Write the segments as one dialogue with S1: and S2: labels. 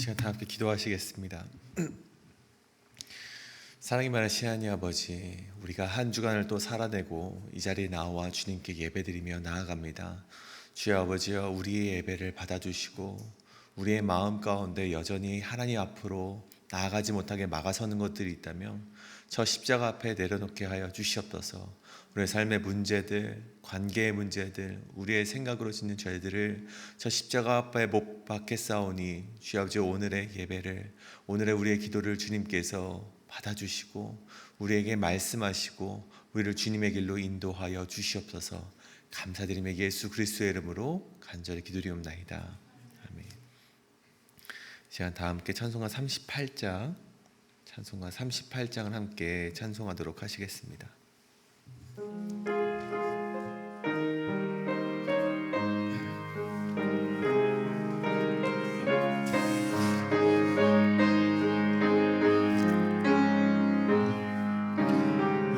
S1: 시간 다 함께 기도하시겠습니다. 사랑이 많으신 하나님 아버지, 우리가 한 주간을 또 살아내고 이 자리에 나와 주님께 예배드리며 나아갑니다. 주여 아버지여, 우리의 예배를 받아주시고 우리의 마음 가운데 여전히 하나님 앞으로 나아가지 못하게 막아서는 것들이 있다면 저 십자가 앞에 내려놓게 하여 주시옵소서. 우리의 삶의 문제들, 관계의 문제들, 우리의 생각으로 짓는 죄들을 저 십자가 앞에 못 박겠사오니 주여 아버지, 오늘의 예배를, 오늘의 우리의 기도를 주님께서 받아주시고 우리에게 말씀하시고 우리를 주님의 길로 인도하여 주시옵소서. 감사드리며 예수 그리스도의 이름으로 간절히 기도리옵나이다. 아멘. 시간 다 함께 찬송가 38장을 함께 찬송하도록 하시겠습니다.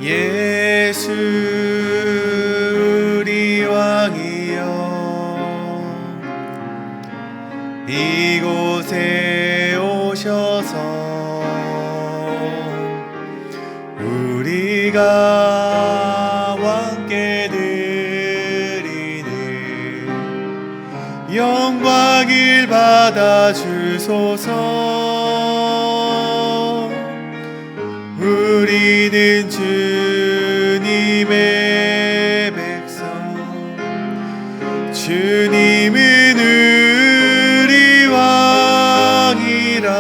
S1: 예수 우리 왕이여, 이곳에 오셔서 우리가 왕께 드리는 영광을 받아 주소서. 우리는 주님의 백성, 주님은 우리 왕이라.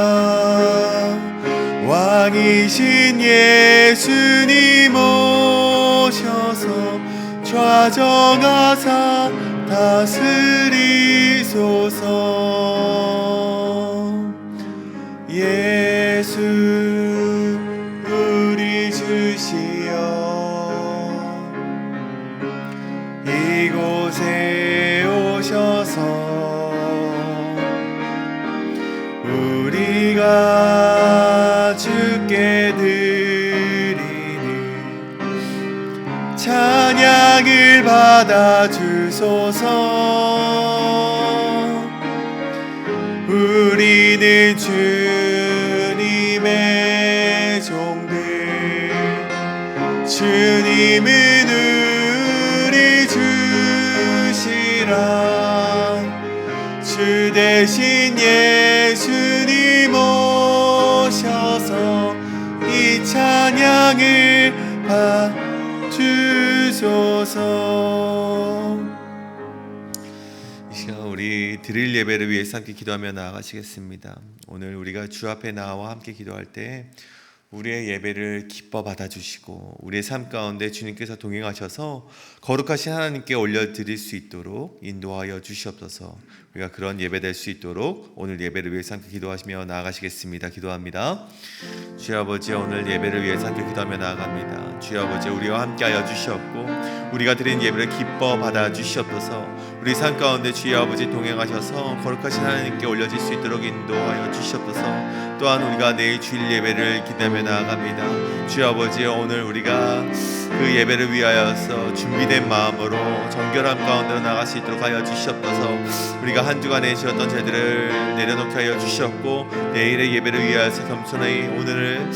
S1: 왕이신 예수님 오셔서 좌정하사 다스리소서. 예수 이곳에 오셔서 우리가 주께 드리는 찬양을 받아 주소서. 우리는 주님의 종들, 주님은 주 대신 예수님 오셔서 이 찬양을 받주소서. 이 시간 우리 드릴 예배를 위해서 함께 기도하며 나아가시겠습니다. 오늘 우리가 주 앞에 나와 함께 기도할 때 우리의 예배를 기뻐 받아주시고 우리의 삶 가운데 주님께서 동행하셔서 거룩하신 하나님께 올려드릴 수 있도록 인도하여 주시옵소서. 우리가 그런 예배 될 수 있도록 오늘 예배를 위해서 함께 기도하시며 나아가시겠습니다. 기도합니다. 주여 아버지, 오늘 예배를 위해서 함께 기도하며 나아갑니다. 주여 아버지, 우리와 함께하여 주시옵고 우리가 드린 예배를 기뻐 받아 주시옵소서. 우리 삶 가운데 주여 아버지 동행하셔서 거룩하신 하나님께 올려질 수 있도록 인도하여 주시옵소서. 또한 우리가 내일 주일 예배를 기대하며 나아갑니다. 주여 아버지, 오늘 우리가 그 예배를 위하여서 준비된 마음으로 정결함 가운데로 나갈 수 있도록 하여 주시옵소서. 우리가 한 주간에 지었던 죄들을 내려놓게 하여 주시옵고 내일의 예배를 위하여서 겸손히 오늘을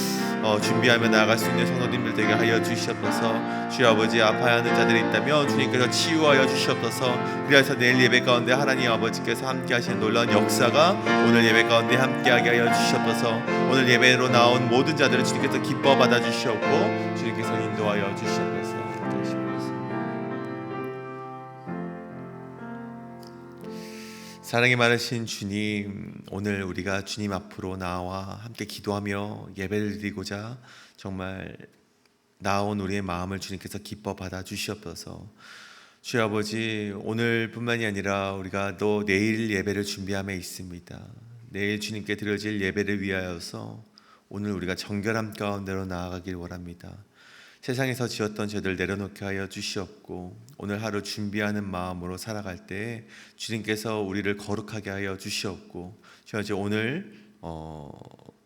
S1: 준비하며 나아갈 수 있는 성도님들 되게 하여 주시옵소서. 주여 아버지, 아파하는 자들이 있다면 주님께서 치유하여 주시옵소서. 그래서 내일 예배 가운데 하나님 아버지께서 함께 하시는 놀라운 역사가 오늘 예배 가운데 함께하게 하여 주시옵소서. 오늘 예배로 나온 모든 자들을 주님께서 기뻐 받아 주시옵고 주님께서 인도하여 주시옵소서. 사랑이 많으신 주님, 오늘 우리가 주님 앞으로 나와 함께 기도하며 예배를 드리고자 정말 나온 우리의 마음을 주님께서 기뻐 받아 주시옵소서. 주여 아버지, 오늘뿐만이 아니라 우리가 또 내일 예배를 준비함에 있습니다. 내일 주님께 드려질 예배를 위하여서 오늘 우리가 정결함 가운데로 나아가길 원합니다. 세상에서 지었던 죄들 내려놓게 하여 주시옵고 오늘 하루 준비하는 마음으로 살아갈 때 주님께서 우리를 거룩하게 하여 주시옵고 주여 오늘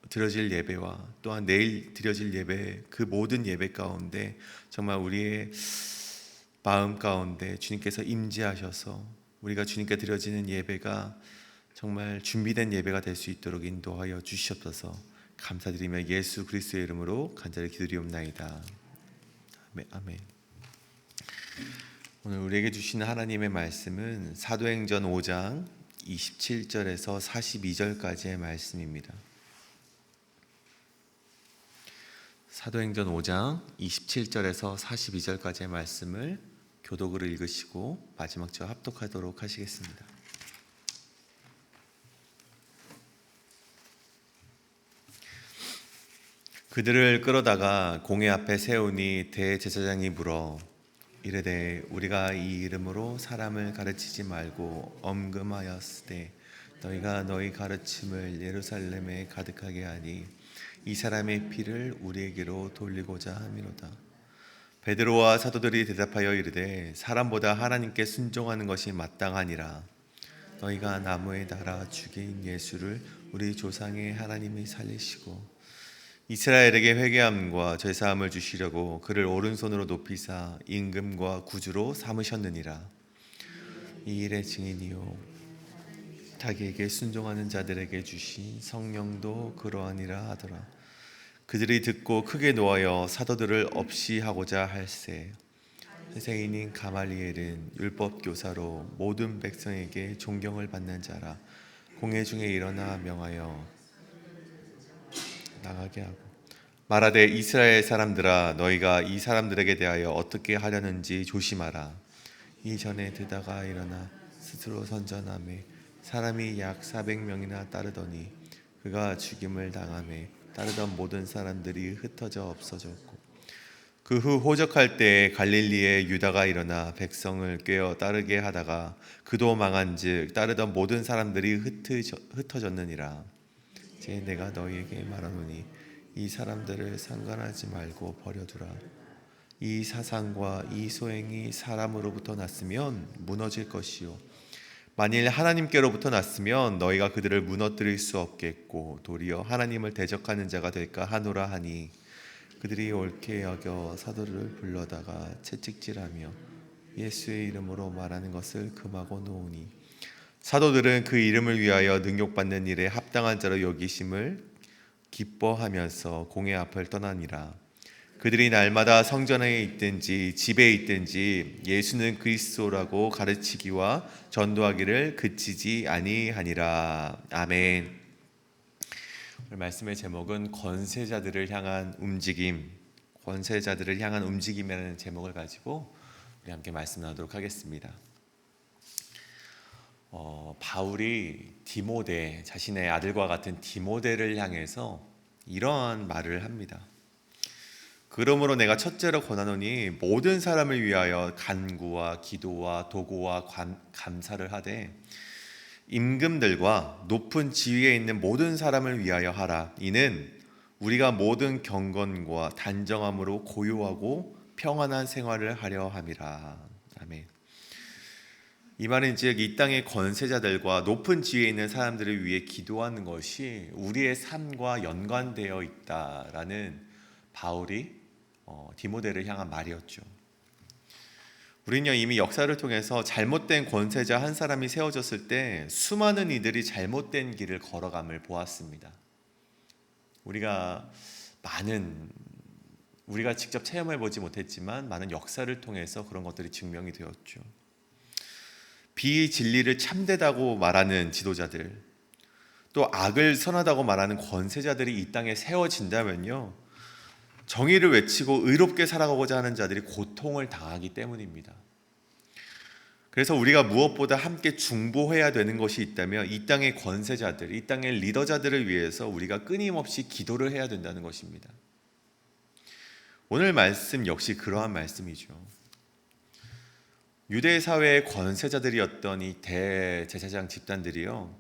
S1: 드려질 예배와 또한 내일 드려질 예배, 그 모든 예배 가운데 정말 우리의 마음 가운데 주님께서 임재하셔서 우리가 주님께 드려지는 예배가 정말 준비된 예배가 될 수 있도록 인도하여 주시옵소서. 감사드리며 예수 그리스도의 이름으로 간절히 기도리옵나이다. 아멘. 오늘 우리에게 주시는 하나님의 말씀은 사도행전 5장 27절에서 42절까지의 말씀입니다. 사도행전 5장 27절에서 42절까지의 말씀을 교독으로 읽으시고 마지막 절 합독하도록 하시겠습니다. 그들을 끌어다가 공회 앞에 세우니 대제사장이 물어 이르되 우리가 이 이름으로 사람을 가르치지 말고 엄금하였으되 너희가 너희 가르침을 예루살렘에 가득하게 하니 이 사람의 피를 우리에게로 돌리고자 함이로다. 베드로와 사도들이 대답하여 이르되 사람보다 하나님께 순종하는 것이 마땅하니라. 너희가 나무에 달아 죽인 예수를 우리 조상의 하나님이 살리시고 이스라엘에게 회개함과 죄사함을 주시려고 그를 오른손으로 높이사 임금과 구주로 삼으셨느니라. 이 일의 증인이요 자기에게 순종하는 자들에게 주신 성령도 그러하니라 하더라. 그들이 듣고 크게 노하여 사도들을 없이 하고자 할세. 세세인인 가말리엘은 율법 교사로 모든 백성에게 존경을 받는 자라. 공회 중에 일어나 명하여 나가게 하고 말하되 이스라엘 사람들아 너희가 이 사람들에게 대하여 어떻게 하려는지 조심하라. 이전에 드다가 일어나 스스로 선전하매 사람이 약 400명이나 따르더니 그가 죽임을 당하매 따르던 모든 사람들이 흩어져 없어졌고 그 후 호적할 때에 갈릴리에 유다가 일어나 백성을 꿰어 따르게 하다가 그도 망한즉 따르던 모든 사람들이 흩어졌느니라. 제 내가 너희에게 말하노니 이 사람들을 상관하지 말고 버려두라. 이 사상과 이 소행이 사람으로부터 났으면 무너질 것이요 만일 하나님께로부터 났으면 너희가 그들을 무너뜨릴 수 없겠고 도리어 하나님을 대적하는 자가 될까 하노라 하니 그들이 옳게 여겨 사도를 불러다가 채찍질하며 예수의 이름으로 말하는 것을 금하고 놓으니 사도들은 그 이름을 위하여 능욕받는 일에 합당한 자로 여기심을 기뻐하면서 공회 앞을 떠나니라. 그들이 날마다 성전에 있든지 집에 있든지 예수는 그리스도라고 가르치기와 전도하기를 그치지 아니하니라. 아멘. 오늘 말씀의 제목은 권세자들을 향한 움직임, 권세자들을 향한 움직임이라는 제목을 가지고 우리 함께 말씀 나누도록 하겠습니다. 바울이 디모데, 자신의 아들과 같은 디모데를 향해서 이러한 말을 합니다. 그러므로 내가 첫째로 권하노니 모든 사람을 위하여 간구와 기도와 도구와 감사를 하되 임금들과 높은 지위에 있는 모든 사람을 위하여 하라. 이는 우리가 모든 경건과 단정함으로 고요하고 평안한 생활을 하려 함이라. 아멘. 이 말은 즉 이 땅의 권세자들과 높은 지위에 있는 사람들을 위해 기도하는 것이 우리의 삶과 연관되어 있다라는 바울이 디모데를 향한 말이었죠. 우리는요 이미 역사를 통해서 잘못된 권세자 한 사람이 세워졌을 때 수많은 이들이 잘못된 길을 걸어감을 보았습니다. 우리가 직접 체험해 보지 못했지만 많은 역사를 통해서 그런 것들이 증명이 되었죠. 비진리를 참되다고 말하는 지도자들, 또 악을 선하다고 말하는 권세자들이 이 땅에 세워진다면요 정의를 외치고 의롭게 살아가고자 하는 자들이 고통을 당하기 때문입니다. 그래서 우리가 무엇보다 함께 중보해야 되는 것이 있다면 이 땅의 권세자들, 이 땅의 리더자들을 위해서 우리가 끊임없이 기도를 해야 된다는 것입니다. 오늘 말씀 역시 그러한 말씀이죠. 유대 사회의 권세자들이었던 이 대제사장 집단들이요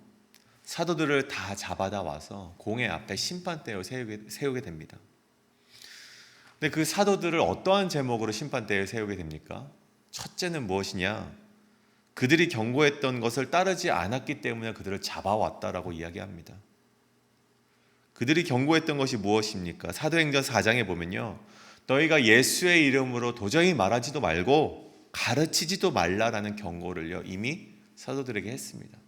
S1: 사도들을 다 잡아다 와서 공회 앞에 심판대에 세우게 됩니다. 근데 그 사도들을 어떠한 제목으로 심판대에 세우게 됩니까? 첫째는 무엇이냐? 그들이 경고했던 것을 따르지 않았기 때문에 그들을 잡아왔다라고 이야기합니다. 그들이 경고했던 것이 무엇입니까? 사도행전 4장에 보면요 너희가 예수의 이름으로 도저히 말하지도 말고 가르치지도 말라라는 경고를요 이미 사도들에게 했습니다.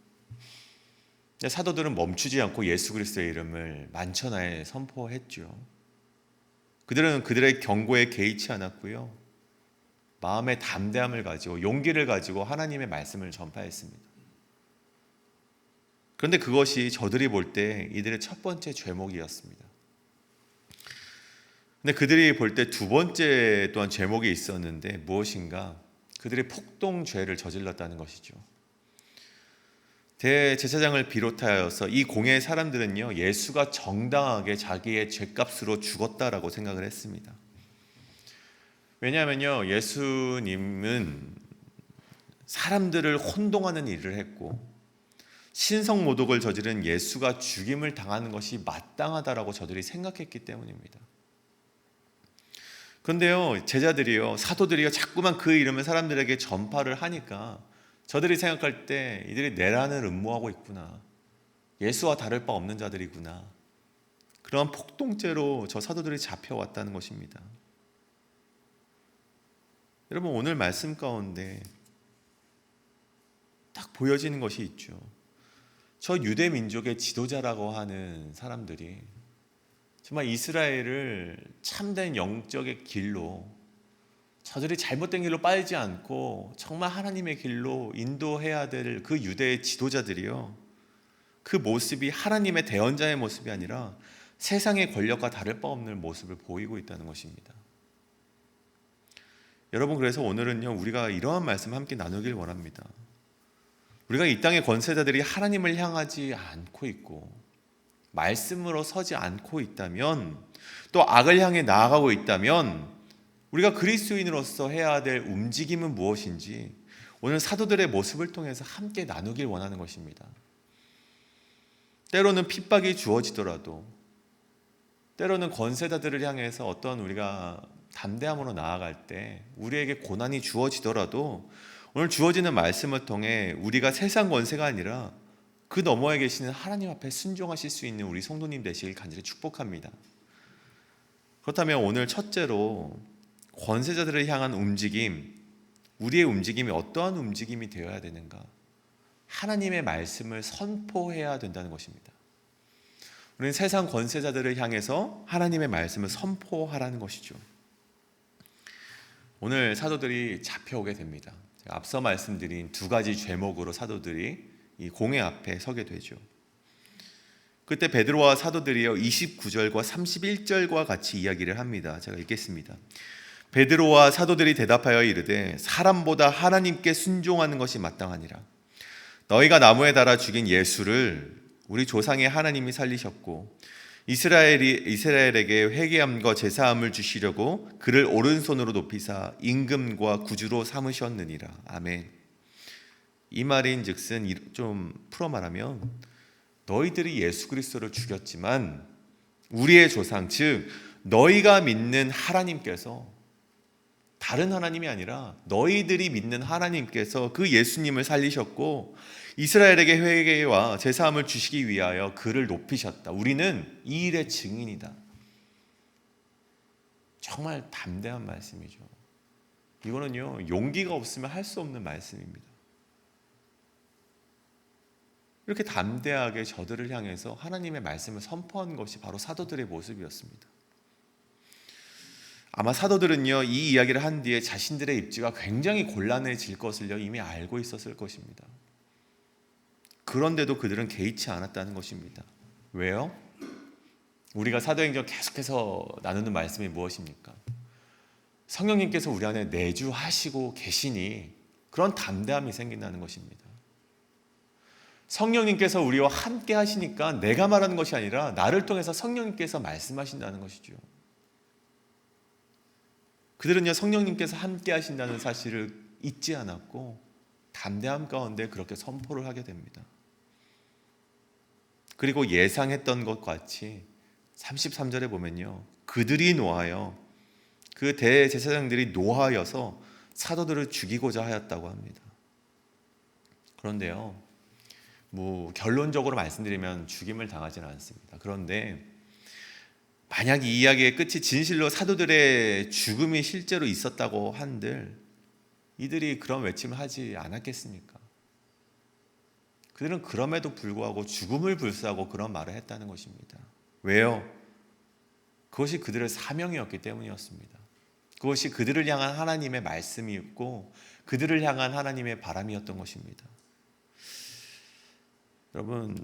S1: 근데 사도들은 멈추지 않고 예수 그리스도의 이름을 만천하에 선포했죠. 그들은 그들의 경고에 개의치 않았고요. 마음의 담대함을 가지고 용기를 가지고 하나님의 말씀을 전파했습니다. 그런데 그것이 저들이 볼 때 이들의 첫 번째 죄목이었습니다. 근데 그들이 볼 때 두 번째 또한 죄목이 있었는데 무엇인가? 그들이 폭동죄를 저질렀다는 것이죠. 대제사장을 비롯하여서 이 공회의 사람들은요, 예수가 정당하게 자기의 죄값으로 죽었다라고 생각을 했습니다. 왜냐하면요, 예수님은 사람들을 혼동하는 일을 했고 신성모독을 저지른 예수가 죽임을 당하는 것이 마땅하다라고 저들이 생각했기 때문입니다. 그런데요, 제자들이요, 사도들이요, 자꾸만 그 이름을 사람들에게 전파를 하니까 저들이 생각할 때 이들이 내란을 음모하고 있구나, 예수와 다를 바 없는 자들이구나, 그런 폭동죄로 저 사도들이 잡혀왔다는 것입니다. 여러분, 오늘 말씀 가운데 딱 보여지는 것이 있죠. 저 유대 민족의 지도자라고 하는 사람들이 정말 이스라엘을 참된 영적의 길로, 저들이 잘못된 길로 빠지지 않고 정말 하나님의 길로 인도해야 될 그 유대의 지도자들이요, 그 모습이 하나님의 대언자의 모습이 아니라 세상의 권력과 다를 바 없는 모습을 보이고 있다는 것입니다. 여러분, 그래서 오늘은요, 우리가 이러한 말씀 함께 나누길 원합니다. 우리가 이 땅의 권세자들이 하나님을 향하지 않고 있고 말씀으로 서지 않고 있다면, 또 악을 향해 나아가고 있다면 우리가 그리스도인으로서 해야 될 움직임은 무엇인지 오늘 사도들의 모습을 통해서 함께 나누길 원하는 것입니다. 때로는 핍박이 주어지더라도, 때로는 권세자들을 향해서 어떤 우리가 담대함으로 나아갈 때 우리에게 고난이 주어지더라도 오늘 주어지는 말씀을 통해 우리가 세상 권세가 아니라 그 너머에 계시는 하나님 앞에 순종하실 수 있는 우리 성도님 되시길 간절히 축복합니다. 그렇다면 오늘 첫째로 권세자들을 향한 움직임, 우리의 움직임이 어떠한 움직임이 되어야 되는가? 하나님의 말씀을 선포해야 된다는 것입니다. 우리는 세상 권세자들을 향해서 하나님의 말씀을 선포하라는 것이죠. 오늘 사도들이 잡혀오게 됩니다. 제가 앞서 말씀드린 두 가지 죄목으로 사도들이 이 공회 앞에 서게 되죠. 그때 베드로와 사도들이요, 29절과 31절과 같이 이야기를 합니다. 제가 읽겠습니다. 베드로와 사도들이 대답하여 이르되 사람보다 하나님께 순종하는 것이 마땅하니라. 너희가 나무에 달아 죽인 예수를 우리 조상의 하나님이 살리셨고 이스라엘에게 회개함과 제사함을 주시려고 그를 오른손으로 높이사 임금과 구주로 삼으셨느니라. 아멘. 이 말인즉슨 좀 풀어 말하면 너희들이 예수 그리스도를 죽였지만 우리의 조상, 즉 너희가 믿는 하나님께서, 다른 하나님이 아니라 너희들이 믿는 하나님께서 그 예수님을 살리셨고 이스라엘에게 회개와 제사함을 주시기 위하여 그를 높이셨다. 우리는 이 일의 증인이다. 정말 담대한 말씀이죠. 이거는요, 용기가 없으면 할 수 없는 말씀입니다. 이렇게 담대하게 저들을 향해서 하나님의 말씀을 선포한 것이 바로 사도들의 모습이었습니다. 아마 사도들은요, 이 이야기를 한 뒤에 자신들의 입지가 굉장히 곤란해질 것을요 이미 알고 있었을 것입니다. 그런데도 그들은 개의치 않았다는 것입니다. 왜요? 우리가 사도행전 계속해서 나누는 말씀이 무엇입니까? 성령님께서 우리 안에 내주하시고 계시니 그런 담대함이 생긴다는 것입니다. 성령님께서 우리와 함께 하시니까 내가 말하는 것이 아니라 나를 통해서 성령님께서 말씀하신다는 것이죠. 그들은요, 성령님께서 함께 하신다는 사실을 잊지 않았고 담대함 가운데 그렇게 선포를 하게 됩니다. 그리고 예상했던 것 같이 33절에 보면요, 그들이 노하여, 그 대제사장들이 노하여서 사도들을 죽이고자 하였다고 합니다. 그런데요, 결론적으로 말씀드리면 죽임을 당하지는 않습니다. 그런데 만약 이 이야기의 끝이 진실로 사도들의 죽음이 실제로 있었다고 한들 이들이 그런 외침을 하지 않았겠습니까? 그들은 그럼에도 불구하고 죽음을 불사하고 그런 말을 했다는 것입니다. 왜요? 그것이 그들의 사명이었기 때문이었습니다. 그것이 그들을 향한 하나님의 말씀이었고 그들을 향한 하나님의 바람이었던 것입니다. 여러분,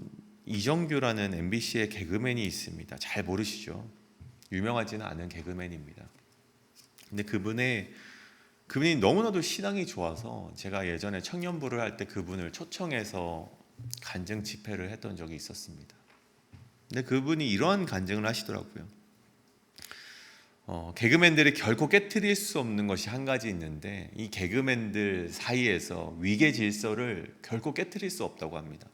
S1: 이정규라는 MBC의 개그맨이 있습니다. 잘 모르시죠? 유명하지는 않은 개그맨입니다. 근데 그분이 너무나도 신앙이 좋아서 제가 예전에 청년부를 할 때 그분을 초청해서 간증 집회를 했던 적이 있었습니다. 근데 그분이 이러한 간증을 하시더라고요. 개그맨들이 결코 깨트릴 수 없는 것이 한 가지 있는데 이 개그맨들 사이에서 위계 질서를 결코 깨트릴 수 없다고 합니다.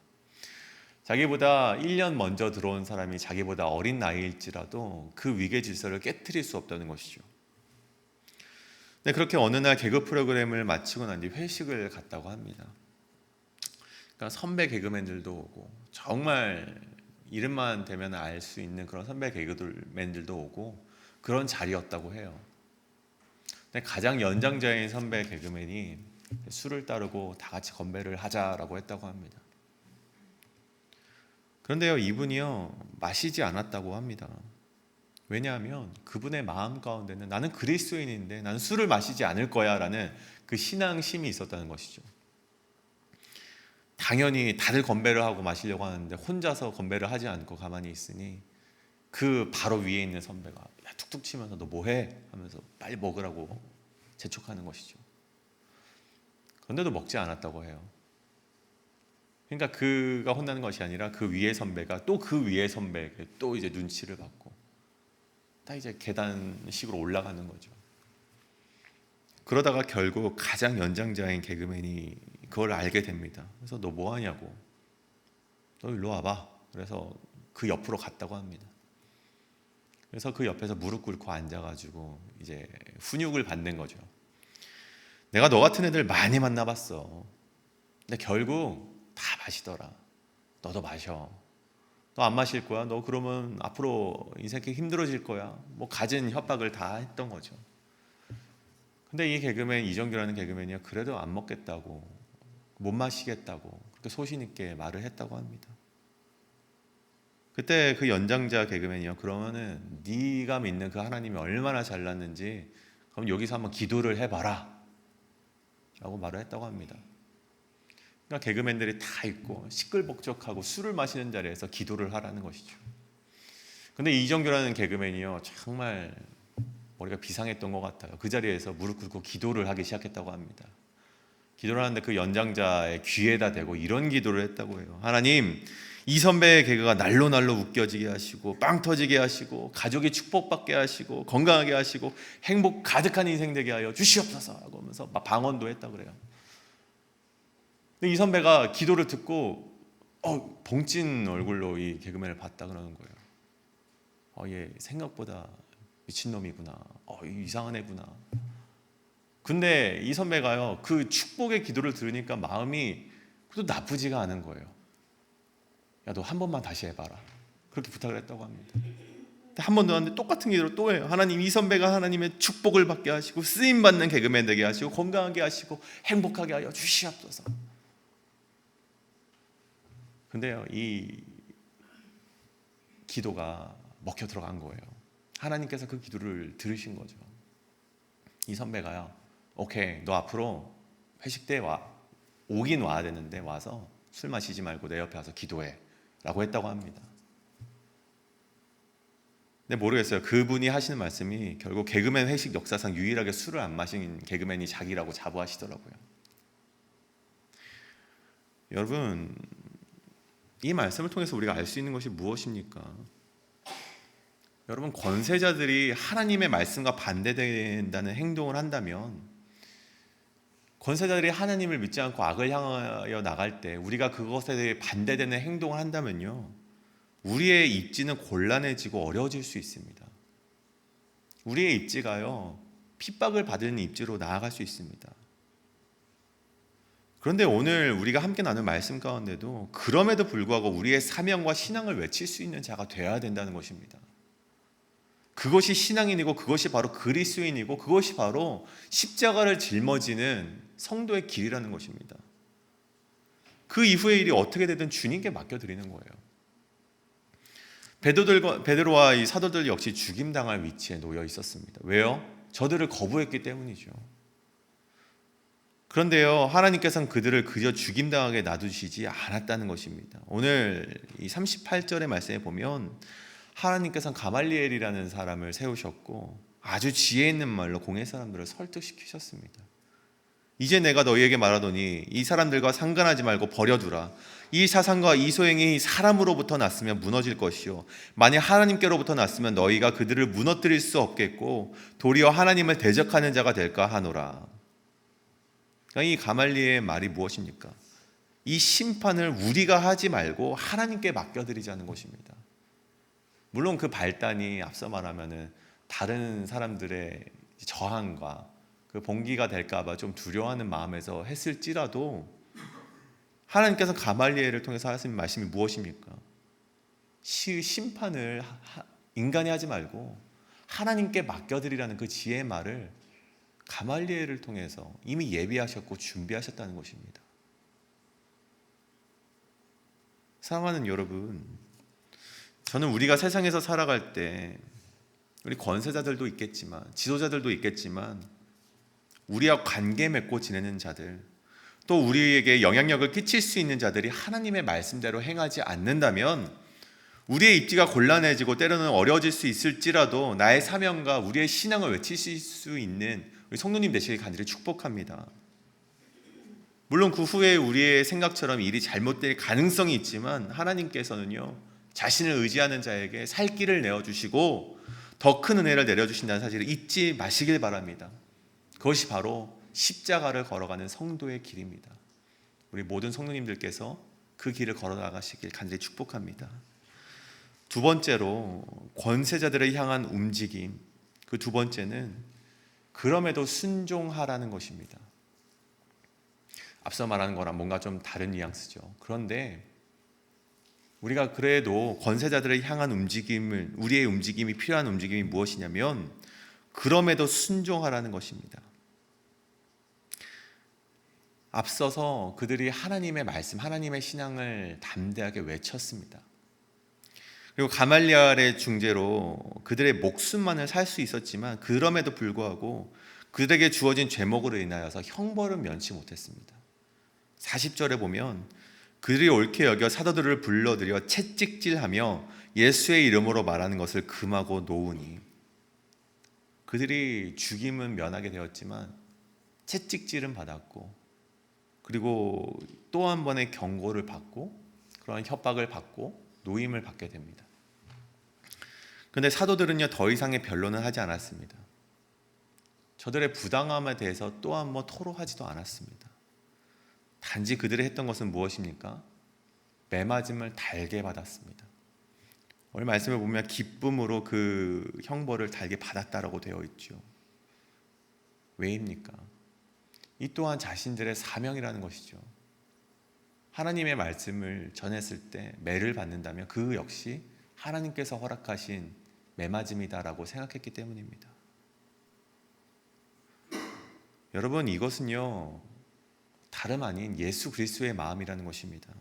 S1: 자기보다 1년 먼저 들어온 사람이 자기보다 어린 나이일지라도 그 위계 질서를 깨트릴 수 없다는 것이죠. 네, 그렇게 어느 날 개그 프로그램을 마치고 난 뒤 회식을 갔다고 합니다. 그러니까 선배 개그맨들도 오고 정말 이름만 대면 알 수 있는 그런 선배 개그맨들도 오고 그런 자리였다고 해요. 근데 가장 연장자인 선배 개그맨이 술을 따르고 다 같이 건배를 하자라고 했다고 합니다. 그런데요, 이분이요 마시지 않았다고 합니다. 왜냐하면 그분의 마음 가운데는 나는 그리스도인인데 나는 술을 마시지 않을 거야 라는 그 신앙심이 있었다는 것이죠. 당연히 다들 건배를 하고 마시려고 하는데 혼자서 건배를 하지 않고 가만히 있으니 그 바로 위에 있는 선배가 야, 툭툭 치면서 너 뭐해? 하면서 빨리 먹으라고 재촉하는 것이죠. 그런데도 먹지 않았다고 해요. 그러니까 그가 혼나는 것이 아니라 그 위에 선배가 또 그 위에 선배에게 또 이제 눈치를 받고 딱 이제 계단식으로 올라가는 거죠. 그러다가 결국 가장 연장자인 개그맨이 그걸 알게 됩니다. 그래서 너 뭐 하냐고. 너 일로 와봐. 그래서 그 옆으로 갔다고 합니다. 그래서 그 옆에서 무릎 꿇고 앉아가지고 이제 훈육을 받는 거죠. 내가 너 같은 애들 많이 만나봤어. 근데 결국 다 마시더라. 너도 마셔. 너 안 마실 거야? 너 그러면 앞으로 인생이 힘들어질 거야. 뭐 갖은 협박을 다 했던 거죠. 근데 이 개그맨 이정규라는 개그맨이요 그래도 안 먹겠다고 못 마시겠다고 그렇게 소신 있게 말을 했다고 합니다. 그때 그 연장자 개그맨이요 그러면은 네가 믿는 그 하나님이 얼마나 잘났는지 그럼 여기서 한번 기도를 해봐라 라고 말을 했다고 합니다. 그러니까 개그맨들이 다 있고 시끌벅적하고 술을 마시는 자리에서 기도를 하라는 것이죠. 근데 이정규라는 개그맨이요 정말 머리가 비상했던 것 같아요. 그 자리에서 무릎 꿇고 기도를 하기 시작했다고 합니다. 기도를 하는데 그 연장자의 귀에다 대고 이런 기도를 했다고 해요. 하나님, 이 선배의 개그가 날로 웃겨지게 하시고 빵 터지게 하시고 가족이 축복받게 하시고 건강하게 하시고 행복 가득한 인생 되게 하여 주시옵소서 하고 하면서 막 방언도 했다고 그래요. 근데 이 선배가 기도를 듣고 봉찐 얼굴로 이 개그맨을 봤다 그러는 거예요. 얘 생각보다 미친놈이구나. 이상한 애구나. 근데 이 선배가요 그 축복의 기도를 들으니까 마음이 또 나쁘지가 않은 거예요. 야, 너 한 번만 다시 해봐라. 그렇게 부탁을 했다고 합니다. 한 번 더 하는데 똑같은 기도를 또 해요. 하나님, 이 선배가 하나님의 축복을 받게 하시고 쓰임받는 개그맨 되게 하시고 건강하게 하시고 행복하게 하여 주시옵소서. 근데요 이 기도가 먹혀 들어간 거예요. 하나님께서 그 기도를 들으신 거죠. 이 선배가요 오케이 너 앞으로 회식 때 오긴 와야 되는데 와서 술 마시지 말고 내 옆에 와서 기도해 라고 했다고 합니다. 근데 모르겠어요. 그분이 하시는 말씀이 결국 개그맨 회식 역사상 유일하게 술을 안 마신 개그맨이 자기라고 자부하시더라고요. 여러분, 이 말씀을 통해서 우리가 알 수 있는 것이 무엇입니까? 여러분, 권세자들이 하나님의 말씀과 반대된다는 행동을 한다면, 권세자들이 하나님을 믿지 않고 악을 향하여 나갈 때 우리가 그것에 대해 반대되는 행동을 한다면요, 우리의 입지는 곤란해지고 어려워질 수 있습니다. 우리의 입지가요 핍박을 받는 입지로 나아갈 수 있습니다. 그런데 오늘 우리가 함께 나눈 말씀 가운데도 그럼에도 불구하고 우리의 사명과 신앙을 외칠 수 있는 자가 되어야 된다는 것입니다. 그것이 신앙인이고 그것이 바로 그리스도인이고 그것이 바로 십자가를 짊어지는 성도의 길이라는 것입니다. 그 이후의 일이 어떻게 되든 주님께 맡겨드리는 거예요. 베드로와 이 사도들 역시 죽임당할 위치에 놓여 있었습니다. 왜요? 저들을 거부했기 때문이죠. 그런데요, 하나님께서는 그들을 그저 죽임당하게 놔두시지 않았다는 것입니다. 오늘 이 38절의 말씀에 보면 하나님께서는 가말리엘이라는 사람을 세우셨고 아주 지혜 있는 말로 공회 사람들을 설득시키셨습니다. 이제 내가 너희에게 말하노니 이 사람들과 상관하지 말고 버려두라. 이 사상과 이 소행이 사람으로부터 났으면 무너질 것이요 만약 하나님께로부터 났으면 너희가 그들을 무너뜨릴 수 없겠고 도리어 하나님을 대적하는 자가 될까 하노라. 이 가말리엘의 말이 무엇입니까? 이 심판을 우리가 하지 말고 하나님께 맡겨드리자는 것입니다. 물론 그 발단이 앞서 말하면은 다른 사람들의 저항과 그 봉기가 될까 봐 좀 두려워하는 마음에서 했을지라도 하나님께서 가말리엘을 통해서 하신 말씀이 무엇입니까? 심판을 인간이 하지 말고 하나님께 맡겨드리라는 그 지혜의 말을 가말리엘을 통해서 이미 예비하셨고 준비하셨다는 것입니다. 사랑하는 여러분, 저는 우리가 세상에서 살아갈 때 우리 권세자들도 있겠지만 지도자들도 있겠지만 우리와 관계 맺고 지내는 자들 또 우리에게 영향력을 끼칠 수 있는 자들이 하나님의 말씀대로 행하지 않는다면 우리의 입지가 곤란해지고 때로는 어려워질 수 있을지라도 나의 사명과 우리의 신앙을 외치실 수 있는 우리 성도님 되시길 간절히 축복합니다. 물론 그 후에 우리의 생각처럼 일이 잘못될 가능성이 있지만 하나님께서는요 자신을 의지하는 자에게 살 길을 내어주시고 더 큰 은혜를 내려주신다는 사실을 잊지 마시길 바랍니다. 그것이 바로 십자가를 걸어가는 성도의 길입니다. 우리 모든 성도님들께서 그 길을 걸어나가시길 간절히 축복합니다. 두 번째로 권세자들을 향한 움직임, 그 두 번째는 그럼에도 순종하라는 것입니다. 앞서 말하는 거랑 뭔가 좀 다른 뉘앙스죠. 그런데 우리가 그래도 권세자들을 향한 움직임을, 우리의 움직임이 필요한 움직임이 무엇이냐면 그럼에도 순종하라는 것입니다. 앞서서 그들이 하나님의 말씀, 하나님의 신앙을 담대하게 외쳤습니다. 그리고 가말리엘의 중재로 그들의 목숨만을 살 수 있었지만 그럼에도 불구하고 그들에게 주어진 죄목으로 인하여서 형벌은 면치 못했습니다. 40절에 보면 그들이 옳게 여겨 사도들을 불러들여 채찍질하며 예수의 이름으로 말하는 것을 금하고 놓으니, 그들이 죽임은 면하게 되었지만 채찍질은 받았고 그리고 또 한 번의 경고를 받고 그런 협박을 받고 노임을 받게 됩니다. 그런데 사도들은요 더 이상의 변론은 하지 않았습니다. 저들의 부당함에 대해서 또 한 번 토로하지도 않았습니다. 단지 그들이 했던 것은 무엇입니까? 매맞음을 달게 받았습니다. 오늘 말씀을 보면 기쁨으로 그 형벌을 달게 받았다라고 되어 있죠. 왜입니까? 이 또한 자신들의 사명이라는 것이죠. 하나님의 말씀을 전했을 때 매를 받는다면 그 역시 하나님께서 허락하신 매맞음이다라고 생각했기 때문입니다. 여러분, 이것은요 다름 아닌 예수 그리스도의 마음이라는 것입니다.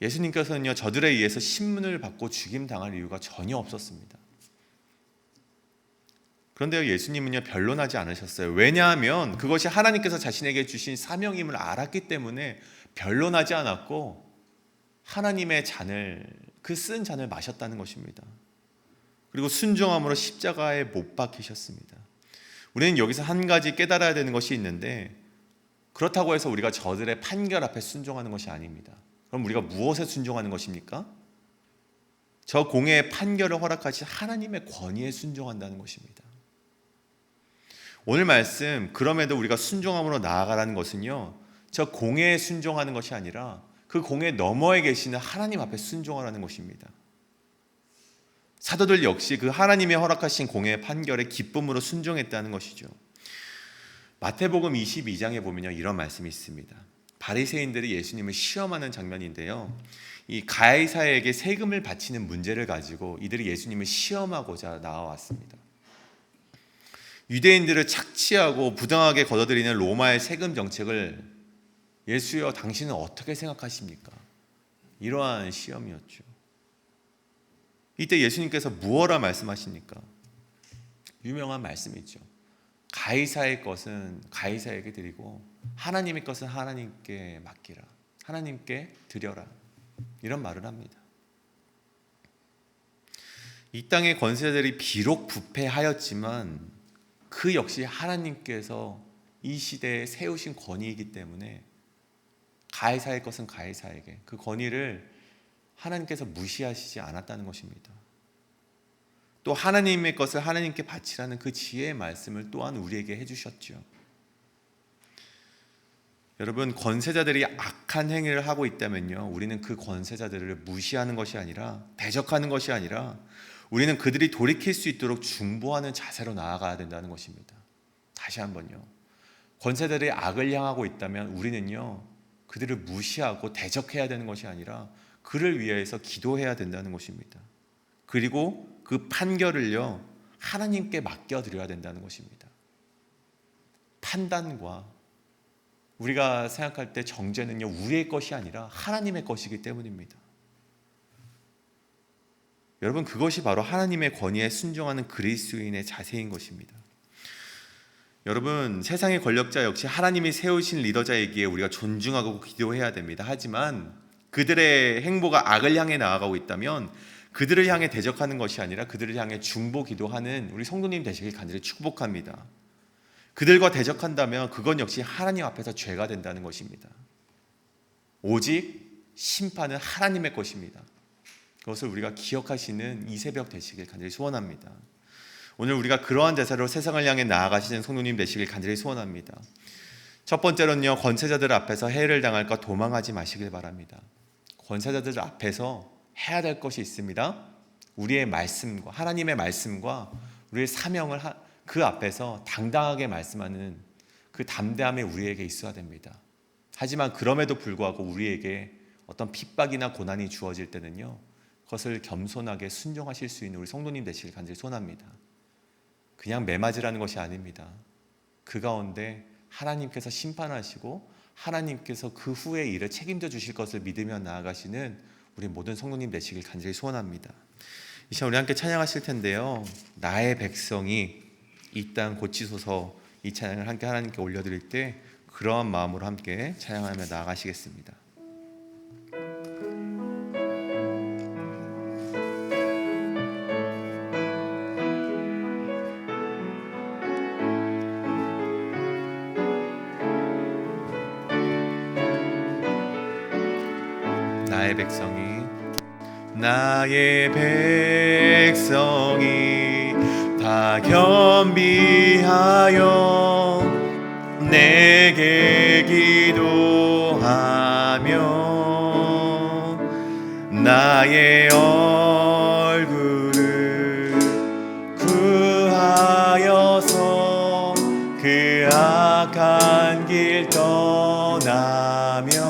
S1: 예수님께서는요 저들에 의해서 신문을 받고 죽임당할 이유가 전혀 없었습니다. 그런데 예수님은요 변론하지 않으셨어요. 왜냐하면 그것이 하나님께서 자신에게 주신 사명임을 알았기 때문에 변론하지 않았고 하나님의 잔을, 그 쓴 잔을 마셨다는 것입니다. 그리고 순종함으로 십자가에 못 박히셨습니다. 우리는 여기서 한 가지 깨달아야 되는 것이 있는데, 그렇다고 해서 우리가 저들의 판결 앞에 순종하는 것이 아닙니다. 그럼 우리가 무엇에 순종하는 것입니까? 저 공회의 판결을 허락하신 하나님의 권위에 순종한다는 것입니다. 오늘 말씀 그럼에도 우리가 순종함으로 나아가라는 것은요 저 공회에 순종하는 것이 아니라 그 공회 너머에 계시는 하나님 앞에 순종하라는 것입니다. 사도들 역시 그 하나님의 허락하신 공회의 판결에 기쁨으로 순종했다는 것이죠. 마태복음 22장에 보면요 이런 말씀이 있습니다. 바리새인들이 예수님을 시험하는 장면인데요, 이 가이사에게 세금을 바치는 문제를 가지고 이들이 예수님을 시험하고자 나와왔습니다. 유대인들을 착취하고 부당하게 걷어들이는 로마의 세금 정책을 예수여 당신은 어떻게 생각하십니까? 이러한 시험이었죠. 이때 예수님께서 무엇라 말씀하십니까? 유명한 말씀이죠. 가이사의 것은 가이사에게 드리고 하나님의 것은 하나님께 맡기라. 하나님께 드려라. 이런 말을 합니다. 이 땅의 권세자들이 비록 부패하였지만 그 역시 하나님께서 이 시대에 세우신 권위이기 때문에 가이사의 것은 가이사에게, 그 권위를 하나님께서 무시하시지 않았다는 것입니다. 또 하나님의 것을 하나님께 바치라는 그 지혜의 말씀을 또한 우리에게 해주셨죠. 여러분, 권세자들이 악한 행위를 하고 있다면요, 우리는 그 권세자들을 무시하는 것이 아니라, 대적하는 것이 아니라, 우리는 그들이 돌이킬 수 있도록 중보하는 자세로 나아가야 된다는 것입니다. 다시 한번요, 권세자들이 악을 향하고 있다면 우리는요, 그들을 무시하고 대적해야 되는 것이 아니라 그를 위해서 기도해야 된다는 것입니다. 그리고 그 판결을요, 하나님께 맡겨드려야 된다는 것입니다. 판단과 우리가 생각할 때 정죄는요, 우리의 것이 아니라 하나님의 것이기 때문입니다. 여러분, 그것이 바로 하나님의 권위에 순종하는 그리스도인의 자세인 것입니다. 여러분, 세상의 권력자 역시 하나님이 세우신 리더자이기에 우리가 존중하고 기도해야 됩니다. 하지만 그들의 행보가 악을 향해 나아가고 있다면 그들을 향해 대적하는 것이 아니라 그들을 향해 중보 기도하는 우리 성도님 되시길 간절히 축복합니다. 그들과 대적한다면 그건 역시 하나님 앞에서 죄가 된다는 것입니다. 오직 심판은 하나님의 것입니다. 그것을 우리가 기억하시는 이 새벽 되시길 간절히 소원합니다. 오늘 우리가 그러한 자세로 세상을 향해 나아가시는 성도님 되시길 간절히 소원합니다. 첫 번째로는요, 권세자들 앞에서 해를 당할까 도망하지 마시길 바랍니다. 권세자들 앞에서 해야 될 것이 있습니다. 우리의 말씀과 하나님의 말씀과 우리의 사명을 그 앞에서 당당하게 말씀하는 그 담대함이 우리에게 있어야 됩니다. 하지만 그럼에도 불구하고 우리에게 어떤 핍박이나 고난이 주어질 때는요, 그것을 겸손하게 순종하실 수 있는 우리 성도님 되시길 간절히 소원합니다. 그냥 매맞으라는 것이 아닙니다. 그 가운데 하나님께서 심판하시고 하나님께서 그 후의 일을 책임져 주실 것을 믿으며 나아가시는 우리 모든 성도님 되시길 간절히 소원합니다. 이 시간 우리 함께 찬양하실 텐데요, 나의 백성이 이 땅 고치소서, 이 찬양을 함께 하나님께 올려드릴 때 그러한 마음으로 함께 찬양하며 나아가시겠습니다. 나의 백성이 다 겸비하여 내게 기도하며 나의 얼굴을 구하여서 그 악한 길 떠나며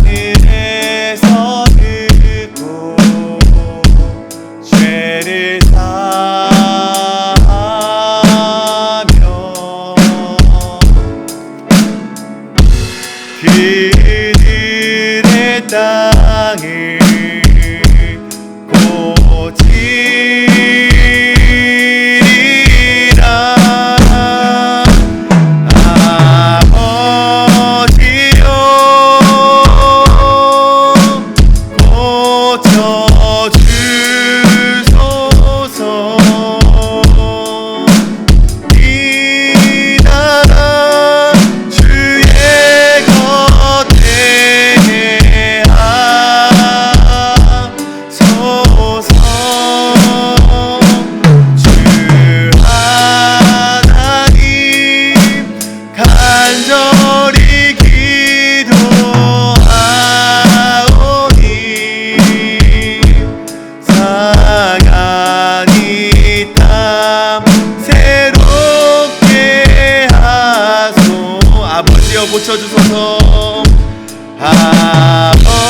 S1: 하늘에서 듣고 죄를 사하며 그들의 땅을 고치리라. 간절히 기도하오니 상한 이 땅 새롭게 하소. 아버지여 고쳐주소서. 아버지여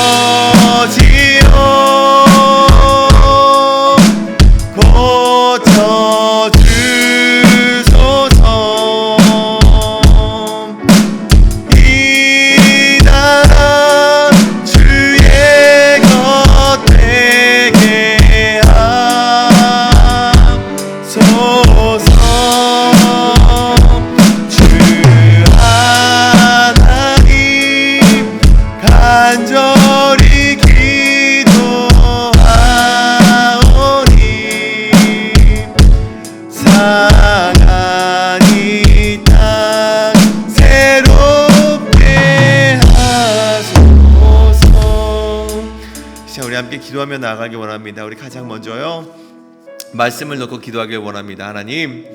S1: 고쳐주소서. 함께 기도하며 나아가길 원합니다. 우리 가장 먼저요, 말씀을 놓고 기도하길 원합니다. 하나님,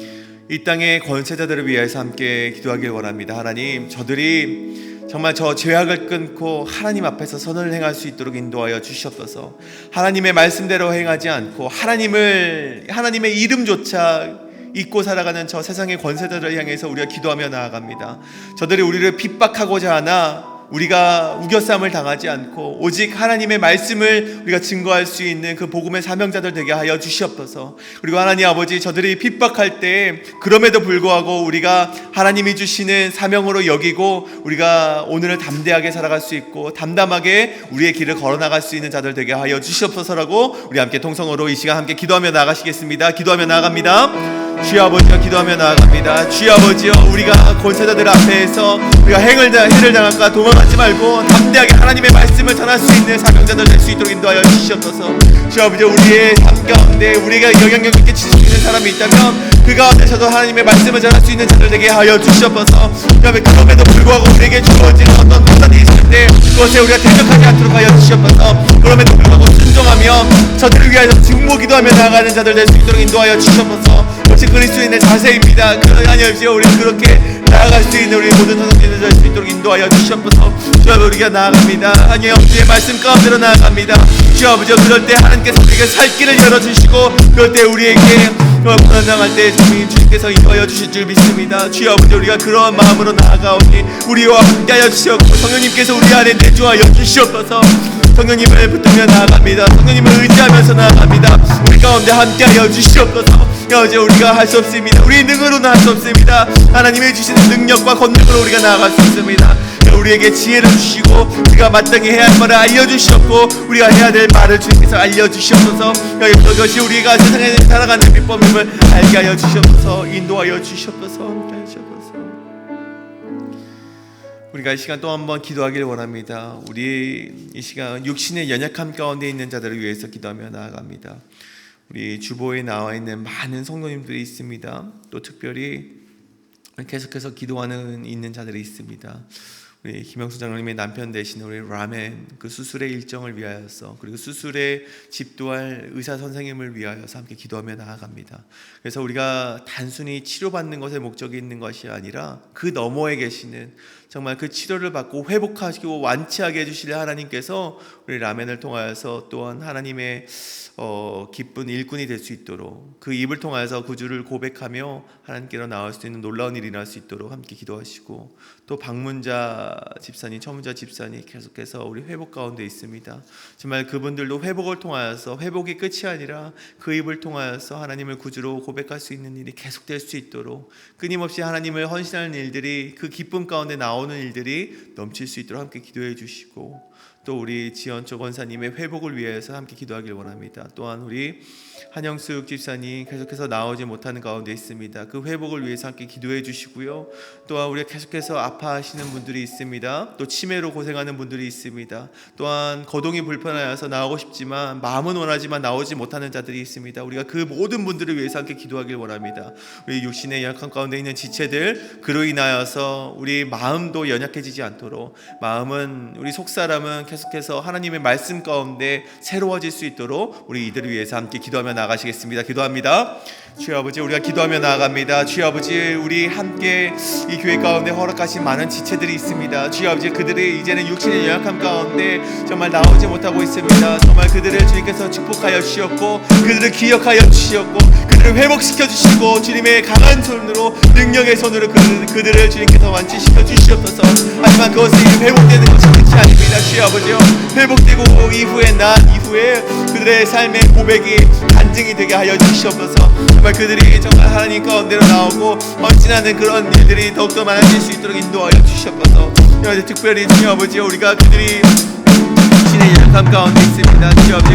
S1: 이 땅의 권세자들을 위해서 함께 기도하길 원합니다. 하나님, 저들이 정말 저 죄악을 끊고 하나님 앞에서 선을 행할 수 있도록 인도하여 주시옵소서. 하나님의 말씀대로 행하지 않고 하나님의 이름조차 잊고 살아가는 저 세상의 권세자들을 향해서 우리가 기도하며 나아갑니다. 저들이 우리를 핍박하고자 하나 우리가 우겨쌈을 당하지 않고 오직 하나님의 말씀을 우리가 증거할 수 있는 그 복음의 사명자들 되게 하여 주시옵소서. 그리고 하나님 아버지, 저들이 핍박할 때 그럼에도 불구하고 우리가 하나님이 주시는 사명으로 여기고 우리가 오늘을 담대하게 살아갈 수 있고 담담하게 우리의 길을 걸어나갈 수 있는 자들 되게 하여 주시옵소서라고 우리 함께 통성으로 이 시간 함께 기도하며 나아가시겠습니다. 기도하며 나아갑니다. 주여 아버지여, 기도하며 나아갑니다. 주여 아버지여, 우리가 권세자들 앞에서 우리가 해를 당할까 도망하지 말고 담대하게 하나님의 말씀을 전할 수 있는 사명자들 될 수 있도록 인도하여 주시옵소서. 주여 아버지여, 우리의 삶 가운데 우리가 영향력 있게 지실 수 있는 사람이 있다면 그 가운데서도 하나님의 말씀을 전할 수 있는 자들 되게 하여 주시옵소서. 그럼에도 불구하고 우리에게 주어진 어떤 도전이 있을 때 그것에 우리가 대적하지 않도록 하여 주시옵소서. 그럼에도 불구하고 순종하며 저들을 위하여 중보 기도하며 나아가는 자들 될 수 있도록 인도하여 주시옵소서. 그것이 그리스도인의 자세입니다. 그러니 없이 우리 그렇게 나아갈 수 있는 우리 모든 성도님들 될 수 있도록 인도하여 주시옵소서. 주여, 우리가 나아갑니다. 하나님 아버지의 말씀 가운데로 나아갑니다. 주여 아버지, 그럴 때 하나님께서 우리에게 살 길을 열어주시고 그럴 때 우리에게 불안당할 때 주님께서 인도하여 주실 줄 믿습니다. 주여 아버지, 우리가 그러한 마음으로 나아가오니 우리와 함께하여 주시옵고 성령님께서 우리 안에 내주하여 주시옵소서. 성령님을 붙들며 나아갑니다. 성령님을 의지하면서 나아갑니다. 우리 가운데 함께하여 주시옵소서. 어제 우리가 할 수 없습니다. 우리 능으로는 할 수 없습니다. 하나님의 주시는 능력과 권능으로 우리가 나아갈 수 있습니다. 우리에게 지혜를 주시고 우리가 마땅히 해야 할 말을 알려주시옵고 우리가 해야 될 말을 주님께서 알려주시옵소서. 그것이 우리가 세상에 살아가는 비법임을 알게 하여 주시옵소서. 인도하여 주시옵소서. 우리가 이 시간 또 한번 기도하기를 원합니다. 우리 이 시간 육신의 연약함 가운데 있는 자들을 위해서 기도하며 나아갑니다. 우리 주보에 나와 있는 많은 성도님들이 있습니다. 또 특별히 계속해서 기도하는 있는 자들이 있습니다. 우리 김영수 장로님의 남편 되신 우리 라멘, 그 수술의 일정을 위하여서, 그리고 수술에 집도할 의사 선생님을 위하여서 함께 기도하며 나아갑니다. 그래서 우리가 단순히 치료받는 것에 목적이 있는 것이 아니라 그 너머에 계시는 정말 그 치료를 받고 회복하시고 완치하게 해주실 하나님께서 우리 라멘을 통하여서 또한 하나님의 기쁜 일꾼이 될 수 있도록 그 입을 통하여서 구주를 고백하며 하나님께로 나올 수 있는 놀라운 일이 날 수 있도록 함께 기도하시고, 또 박문자 집사님, 처문자 집사님 계속해서 우리 회복 가운데 있습니다. 정말 그분들도 회복을 통하여서 회복이 끝이 아니라 그 입을 통하여서 하나님을 구주로 고백할 수 있는 일이 계속될 수 있도록 끊임없이 하나님을 헌신하는 일들이, 그 기쁨 가운데 나오는 일들이 넘칠 수 있도록 함께 기도해 주시고, 또 우리 지연초 권사님의 회복을 위해서 함께 기도하길 원합니다. 또한 우리 한영숙 집사님 계속해서 나오지 못하는 가운데 있습니다. 그 회복을 위해서 함께 기도해 주시고요. 또한 우리가 계속해서 아파하시는 분들이 있습니다. 또 치매로 고생하는 분들이 있습니다. 또한 거동이 불편하여서 나오고 싶지만 마음은 원하지만 나오지 못하는 자들이 있습니다. 우리가 그 모든 분들을 위해서 함께 기도하길 원합니다. 우리 육신의 연약함 가운데 있는 지체들, 그로 인하여서 우리 마음도 연약해지지 않도록, 마음은 우리 속사람은 계속해서 하나님의 말씀 가운데 새로워질 수 있도록 우리 이들을 위해서 함께 기도하며 나가시겠습니다. 기도합니다. 주여 아버지, 우리가 기도하며 나아갑니다. 주여 아버지, 우리 함께 이 교회 가운데 허락하신 많은 지체들이 있습니다. 주여 아버지, 그들이 이제는 육신의 연약함 가운데 정말 나오지 못하고 있습니다. 정말 그들을 주님께서 축복하여 주시었고 그들을 기억하여 주시었고 그들을 회복시켜 주시고 주님의 강한 손으로, 능력의 손으로 그들을 주님께서 완치시켜 주시옵소서. 하지만 그것이 회복되는 것이 끝이 아닙니다. 주여 아버지요, 회복되고 이후에 그들의 삶의 고백이 간증이 되게 하여 주시옵소서. 정말 그들이 정말 하나님 가운데로 나오고 헌신하는 그런 일들이 더욱더 많아질 수 있도록 인도하여 주시옵소서. 특별히 주여 아버지, 우리가 그들이 신의 연약함 가운데 있습니다. 주여 아버지,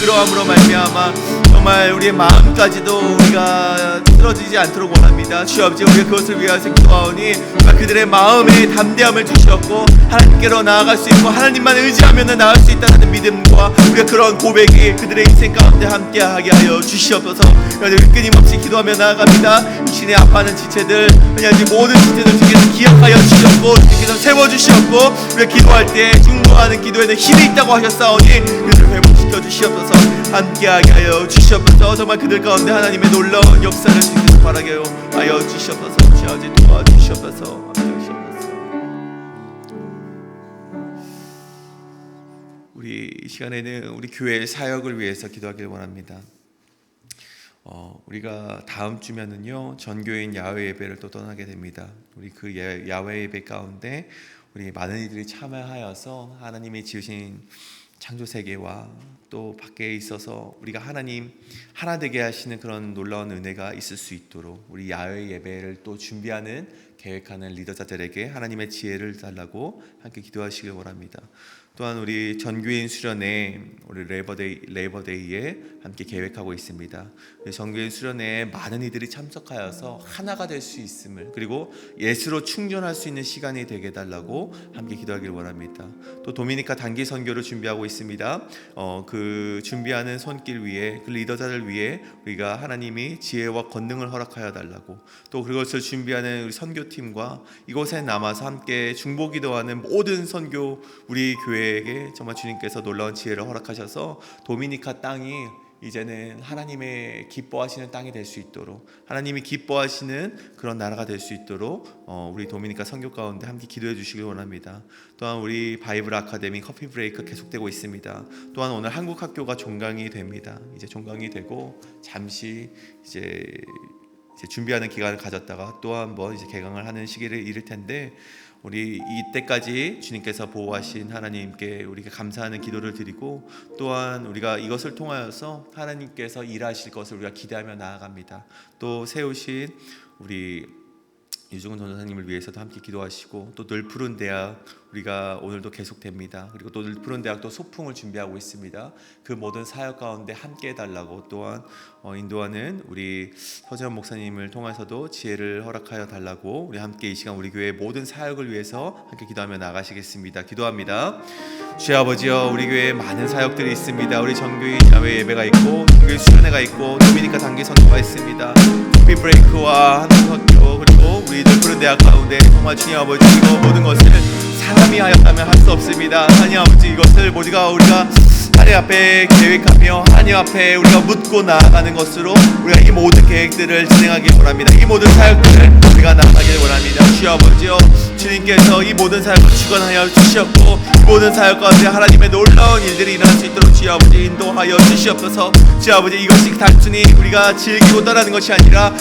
S1: 그러함으로 말미암아 정말 우리의 마음까지도 우리가 쓰러지지 않도록 원합니다. 주여 아버지, 우리가 그것을 위하여 기도하오니 그들의 마음에 담대함을 주셨고 하나님께로 나아갈 수 있고 하나님만 의지하면 나아갈 수 있다는 믿음과 우리가 그런 고백이 그들의 인생 가운데 함께하게 하여 주시옵소서. 끊임없이 기도하며 나아갑니다. 육신에 아파하는 지체들, 모든 지체들 주께서 기억하여 주셨고 주께서 세워주셨고 우리가 기도할 때 중보하는 기도에는 힘이 있다고 하셨사오니 그들을 회복시켜 주시옵소서. 함께하게 하여 주시옵소서. 정말 그들 가운데 하나님의 놀라운 역사를 주께서 바라게 하여 주시옵소서. 주여 도와주시옵소서. 우리 이 시간에는 우리 교회의 사역을 위해서 기도하길 원합니다. 우리가 다음 주면은요 전교인 야외 예배를 또 떠나게 됩니다. 우리 그 야외 예배 가운데 우리 많은 이들이 참여하여서 하나님이 지으신 창조 세계와 또 밖에 있어서 우리가 하나님 하나 되게 하시는 그런 놀라운 은혜가 있을 수 있도록 우리 야외 예배를 또 준비하는 계획하는 리더자들에게 하나님의 지혜를 달라고 함께 기도하시길 원합니다. 또한 우리 전교인 수련회 우리 레이버데이에 함께 계획하고 있습니다. 전교인 수련회에 많은 이들이 참석하여서 하나가 될 수 있음을 그리고 예수로 충전할 수 있는 시간이 되게 해달라고 함께 기도하길 원합니다. 또 도미니카 단기 선교를 준비하고 있습니다. 그 준비하는 손길 위에 그 리더자들 위에 우리가 하나님이 지혜와 권능을 허락하여 달라고 또 그것을 준비하는 우리 선교팀과 이곳에 남아서 함께 중보기도하는 모든 선교 우리 교회에게 정말 주님께서 놀라운 지혜를 허락하셔서 도미니카 땅이 이제는 하나님의 기뻐하시는 땅이 될 수 있도록 하나님이 기뻐하시는 그런 나라가 될 수 있도록 우리 도미니카 선교 가운데 함께 기도해 주시길 원합니다. 또한 우리 바이블 아카데미 커피 브레이크 계속되고 있습니다. 또한 오늘 한국 학교가 종강이 됩니다. 이제 종강이 되고 잠시 이제 준비하는 기간을 가졌다가 또 한번 이제 개강을 하는 시기를 이를 텐데 우리 이때까지 주님께서 보호하신 하나님께 우리가 감사하는 기도를 드리고 또한 우리가 이것을 통하여서 하나님께서 일하실 것을 우리가 기대하며 나아갑니다. 또 세우신 우리 유중훈 전도사님을 위해서도 함께 기도하시고 또 늘 푸른 대학 우리가 오늘도 계속됩니다. 그리고 또 늘 푸른 대학도 소풍을 준비하고 있습니다. 그 모든 사역 가운데 함께 해달라고 또한 인도하는 우리 서재원 목사님을 통해서도 지혜를 허락하여 달라고 우리 함께 이 시간 우리 교회 모든 사역을 위해서 함께 기도하며 나가시겠습니다. 기도합니다. 주여 아버지여, 우리 교회에 많은 사역들이 있습니다. 우리 정교인 야외 예배가 있고 정교인 수련회가 있고 도미니카 단기 선교가 있습니다. 커피 브레이크와 한국학교 그리고 우리들 푸른 대학 가운데 정말 주님 아버지 이거 모든 것을 사람이 하였다면 할 수 없습니다. 하나님 아버지 이것을 우리가 하나님 앞에 계획하며 하나님 앞에 우리가 묻고 나아가는 것으로 우리가 이 모든 계획들을 진행하길 원합니다. 이 모든 사역들을 우리가 나아가길 원합니다. 주여 아버지여, 주님께서 이 모든 사역을 주관하여 주셨고 이 모든 사역 가운데 하나님의 놀라운 일들이 일어날 수 있도록 주여 아버지 인도하여 주시옵소서. 주여 아버지 이것이 단순히 우리가 즐기고 떠나는 것이 아니라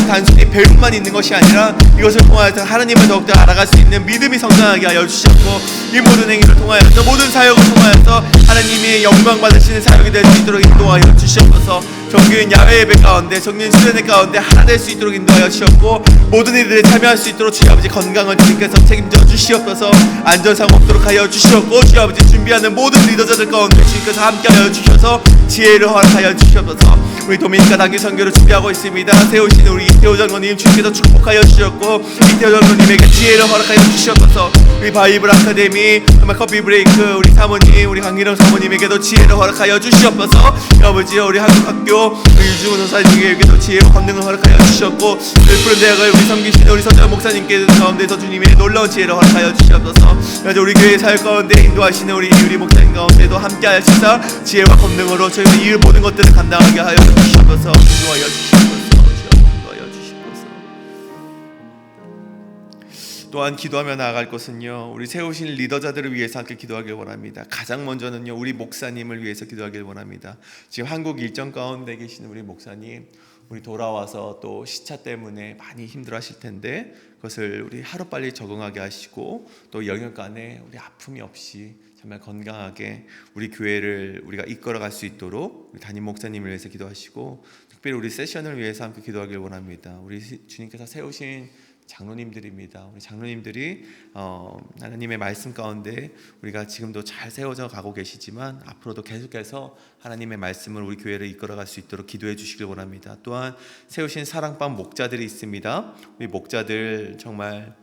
S1: 단순히 배움만 있는 것이 아니라 이것을 통하여서 하나님을 더욱더 알아갈 수 있는 믿음이 성장하게 하여 주셨고 이 모든 행위를 통하여서 모든 사역을 통하여서 하나님이 영광 받으시는 사역이 될 수 있도록 인도하여 주시옵소서. 정교인 야외 예배 가운데 정교인 수련회 가운데 하나 될 수 있도록 인도하여 주셨고 모든 이들이 참여할 수 있도록 주여 아버지 건강을 주님께서 책임져 주시옵소서. 안전상 없도록 하여 주시옵고 주여 아버지 준비하는 모든 리더자들 가운데 주님께서 함께하여 주셔서 지혜를 허락하여 주시옵소서. 우리 도미니카 단기 선교를 준비하고 있습니다. 세우신 우리 이태호 장로님 주님께서 축복하여 주셨고 이태호 장로님에게 지혜를 허락하여 주시옵소서. 우리 바이블 아카데미 정말 커피 브레이크 우리 사모님 우리 강기령 사모님에게도 지혜를 허락하여 주시옵소서. 아버지여, 우리 한국학교 우리 유중훈 전사님에게도 지혜와 권능을 허락하여 주셨고 푸른 대학을 우리 섬기시는 우리 서재원 목사님께 가운데서 주님의 놀라운 지혜를 허락하여 주시옵소서. 우리 교회 사역 가운데 인도하시는 우리 이유리 목사님 가운데도 함께하시사 지혜와 권능으로 저희가 이 모든 것들을 감당하게 하여 주시옵소서. 인도하여 주시옵소서. 또한 기도하며 나아갈 것은요 우리 세우신 리더자들을 위해서 함께 기도하길 원합니다. 가장 먼저는요 우리 목사님을 위해서 기도하길 원합니다. 지금 한국 일정 가운데 계시는 우리 목사님 우리 돌아와서 또 시차 때문에 많이 힘들어하실 텐데 그것을 우리 하루빨리 적응하게 하시고 또 영역간에 우리 아픔이 없이 정말 건강하게 우리 교회를 우리가 이끌어갈 수 있도록 우리 담임 목사님을 위해서 기도하시고 특별히 우리 세션을 위해서 함께 기도하길 원합니다. 우리 주님께서 세우신 장로님들입니다. 우리 장로님들이 하나님의 말씀 가운데 우리가 지금도 잘 세워져 가고 계시지만 앞으로도 계속해서 하나님의 말씀을 우리 교회를 이끌어갈 수 있도록 기도해 주시길 원합니다. 또한 세우신 사랑방 목자들이 있습니다. 우리 목자들 정말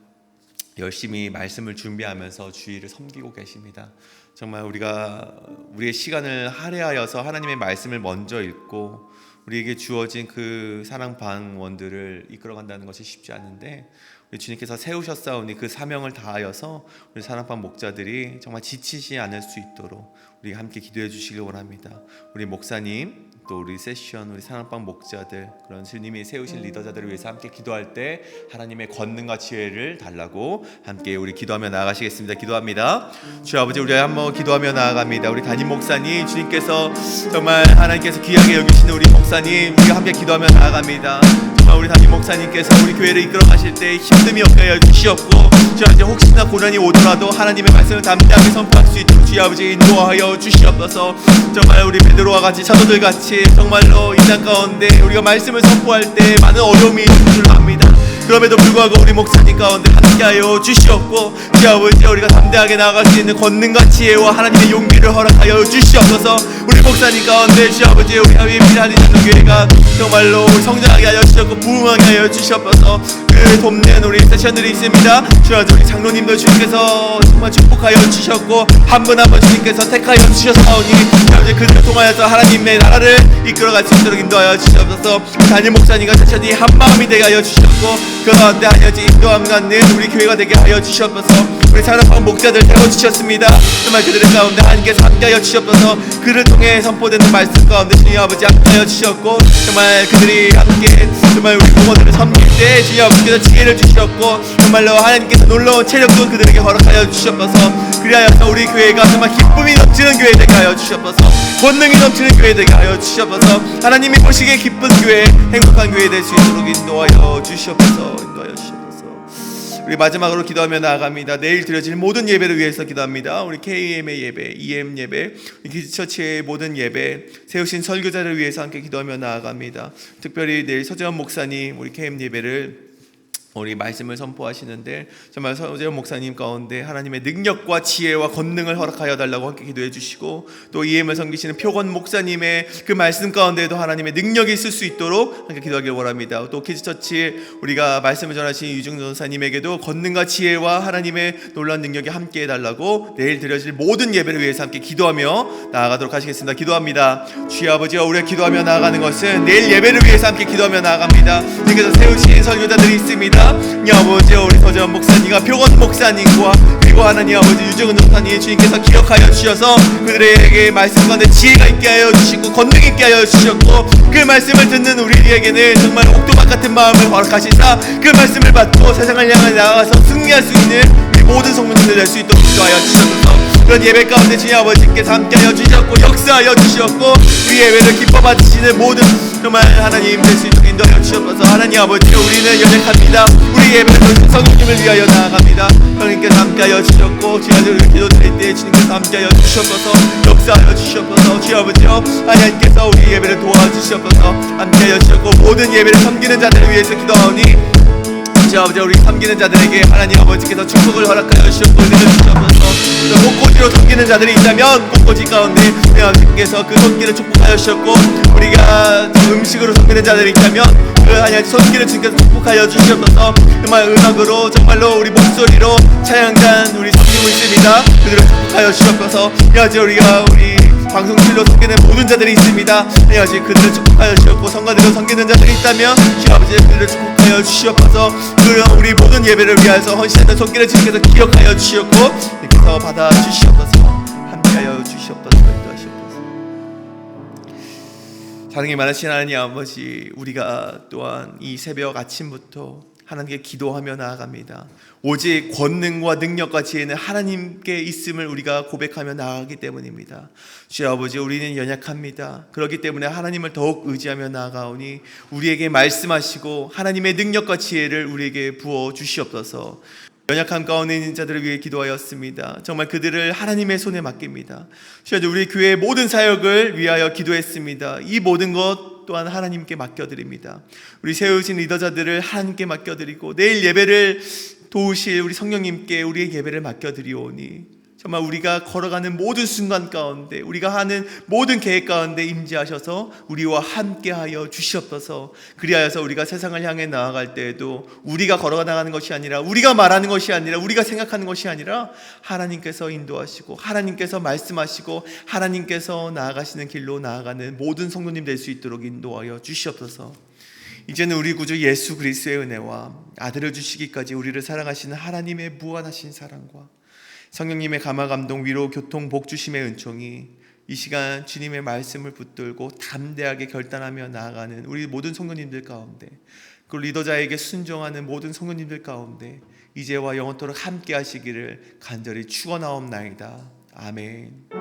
S1: 열심히 말씀을 준비하면서 주의를 섬기고 계십니다. 정말 우리가 우리의 시간을 할애하여서 하나님의 말씀을 먼저 읽고 우리에게 주어진 그 사랑방원들을 이끌어간다는 것이 쉽지 않은데 우리 주님께서 세우셨사오니 그 사명을 다하여서 우리 사랑방 목자들이 정말 지치지 않을 수 있도록 우리 함께 기도해 주시길 원합니다. 우리 목사님 또 우리 세션 우리 사랑방 목자들 그런 주님이 세우신 리더자들을 위해서 함께 기도할 때 하나님의 권능과 지혜를 달라고 함께 우리 기도하며 나아가시겠습니다. 기도합니다. 주 아버지, 우리 한번 기도하며 나아갑니다. 우리 담임 목사님, 주님께서 정말 하나님께서 귀하게 여기시는 우리 목사님, 우리가 함께 기도하며 나아갑니다. 정말 우리 담임 목사님께서 우리 교회를 이끌어 가실 때 힘듦이 없게 하여 주시옵고, 주 아버지 혹시나 고난이 오더라도 하나님의 말씀을 담대하게 선포할 수 있도록 주 아버지 인도하여 주시옵소서. 정말 우리 베드로와 같이 사도들 같이 정말로 이 땅 가운데 우리가 말씀을 선포할 때 많은 어려움이 있는 줄 압니다. 그럼에도 불구하고 우리 목사님 가운데 함께하여 주시옵고, 주 아버지 우리가 담대하게 나아갈 수 있는 권능과 지혜와 하나님의 용기를 허락하여 주시옵소서. 우리 목사님 가운데 주 아버지 우리 하나님 교회가 정말로 성장하게 하여 주시옵고 부흥하게 하여 주시옵소서. 그 돕는 우리 세션들이 있습니다. 주 아버지 우리 장로님도 주님께서 정말 축복하여 주셨고 한 분 한 분 주님께서 택하여 주셨사오니 주 아버지 그들을 통하여서 하나님의 나라를 이끌어갈 수 있도록 인도하여 주시옵소서. 담임 목사님과 세션이 한 마음이 되게 하여 주셨고 그 가운데 하여지 인도함 갖는 우리 교회가 되게 하여 주시옵소서. 우리 사랑방 목자들 세워주셨습니다. 정말 그들의 가운데 하나님께서 함께하여 주시옵소서. 그를 통해 선포되는 말씀 가운데 주님 아버지 함께하여 주셨고, 정말 그들이 함께 정말 우리 부모들을 섬길 때 주님 아버지께서 지혜를 주셨고, 정말로 하나님께서 놀라운 체력도 그들에게 허락하여 주시옵소서. 그리하여서 우리 교회가 정말 기쁨이 넘치는 교회 되게 하여 주시옵소서. 권능이 넘치는 교회 되게 하여 주시옵소서. 하나님이 보시기에 기쁜 교회, 행복한 교회 될 수 있도록 인도하여 주시옵소서. 인도하여 주시옵소서. 우리 마지막으로 기도하며 나아갑니다. 내일 드려질 모든 예배를 위해서 기도합니다. 우리 KM의 예배, EM 예배, 기지처치의 모든 예배, 세우신 설교자를 위해서 함께 기도하며 나아갑니다. 특별히 내일 서재원 목사님 우리 KM 예배를 우리 말씀을 선포하시는데 정말 서재원 목사님 가운데 하나님의 능력과 지혜와 권능을 허락하여 달라고 함께 기도해 주시고, 또 EM을 섬기시는 표건 목사님의 그 말씀 가운데에도 하나님의 능력이 있을 수 있도록 함께 기도하길 원합니다. 또 키즈처치 우리가 말씀을 전하신 유중 전사님에게도 권능과 지혜와 하나님의 놀라운 능력이 함께 해달라고 내일 드려질 모든 예배를 위해서 함께 기도하며 나아가도록 하시겠습니다. 기도합니다. 주여 아버지와 우리가 기도하며 나아가는 것은 내일 예배를 위해서 함께 기도하며 나아갑니다. 주님께서 세우신 설교자들이 있습니다. 아버지 우리 서재원 목사님과 표건 목사님과 그리고 하나님 아버지 유정은 목사님 주님께서 기억하여 주셔서 그들에게 말씀 가운데 지혜가 있게 하여 주시고 권능 있게 하여 주셨고, 그 말씀을 듣는 우리에게는 정말 옥토박 같은 마음을 허락하시사 그 말씀을 받고 세상을 향해 나아가서 승리할 수 있는 우리 모든 성도들 될 수 있도록 기도하여 주셔서 그런 예배 가운데 주님 아버지께서 함께하여 주셨고 역사하여 주셨고 우리 예배를 기뻐 받으시는 모든 정말 하나님 될 수 있도록 인도하여 주셔서 하나님 아버지 우리는 연약합니다. 우리 예배는 성령님을 위하여 나아갑니다. 하나님께서 함께하여 주셨고 주님 우리 기도드릴 때 주님께서 함께하여 주셔서 역사하여 주셔서 주님 아버지요 하나님께서 우리 예배를 도와주셔서 함께하여 주셨고 모든 예배를 섬기는 자들을 위해서 기도하오니 주 아버지 우리 섬기는 자들에게 하나님 아버지께서 축복을 허락하여 주셨고 은혜를 주셔서 꽃꽂이로 섬기는 자들이 있다면 꽃꽂이 가운데 하나님께서 그 손길을 축복하여 주셨고, 우리가 음식으로 섬기는 자들이 있다면 그 하나님 손길을 주님께서 축복하여 주셔서 정말 음악으로 정말로 우리 목소리로 찬양단 우리 섬기고 있습니다. 그들을 축복하여 주셔서 여지 우리가 우리 방송실로 섬기는 모든 자들이 있습니다. 여지 그들을 축복하여 주셨고 성가대로 섬기는 자들이 있다면 주 아버지 그들을 축복하여 주시옵소서. 그런 우리 모든 예배를 위하여서 헌신하는 손길을 주님께서 기억하여 주셨고 이렇게서 받아 주시옵소서. 함께하여 주시옵소서. 인도하시옵소서. 사랑이 많으신 하나님 아버지, 우리가 또한 이 새벽 아침부터 하나님께 기도하며 나아갑니다. 오직 권능과 능력과 지혜는 하나님께 있음을 우리가 고백하며 나아가기 때문입니다. 주여 아버지 우리는 연약합니다. 그렇기 때문에 하나님을 더욱 의지하며 나아가오니 우리에게 말씀하시고 하나님의 능력과 지혜를 우리에게 부어 주시옵소서. 연약한 가운데 있는 자들을 위해 기도하였습니다. 정말 그들을 하나님의 손에 맡깁니다. 주여 우리 교회의 모든 사역을 위하여 기도했습니다. 이 모든 것 또한 하나님께 맡겨드립니다. 우리 세우신 리더자들을 하나님께 맡겨드리고 내일 예배를 도우실 우리 성령님께 우리의 예배를 맡겨드리오니 정말 우리가 걸어가는 모든 순간 가운데 우리가 하는 모든 계획 가운데 임재하셔서 우리와 함께하여 주시옵소서. 그리하여서 우리가 세상을 향해 나아갈 때에도 우리가 걸어가 나가는 것이 아니라 우리가 말하는 것이 아니라 우리가 생각하는 것이 아니라 하나님께서 인도하시고 하나님께서 말씀하시고 하나님께서 나아가시는 길로 나아가는 모든 성도님 될 수 있도록 인도하여 주시옵소서. 이제는 우리 구주 예수 그리스도의 은혜와 아들을 주시기까지 우리를 사랑하시는 하나님의 무한하신 사랑과 성령님의 감화 감동 위로 교통 복 주심의 은총이 이 시간 주님의 말씀을 붙들고 담대하게 결단하며 나아가는 우리 모든 성도님들 가운데 그 리더자에게 순종하는 모든 성도님들 가운데 이제와 영원토록 함께 하시기를 간절히 축원하옵나이다. 아멘.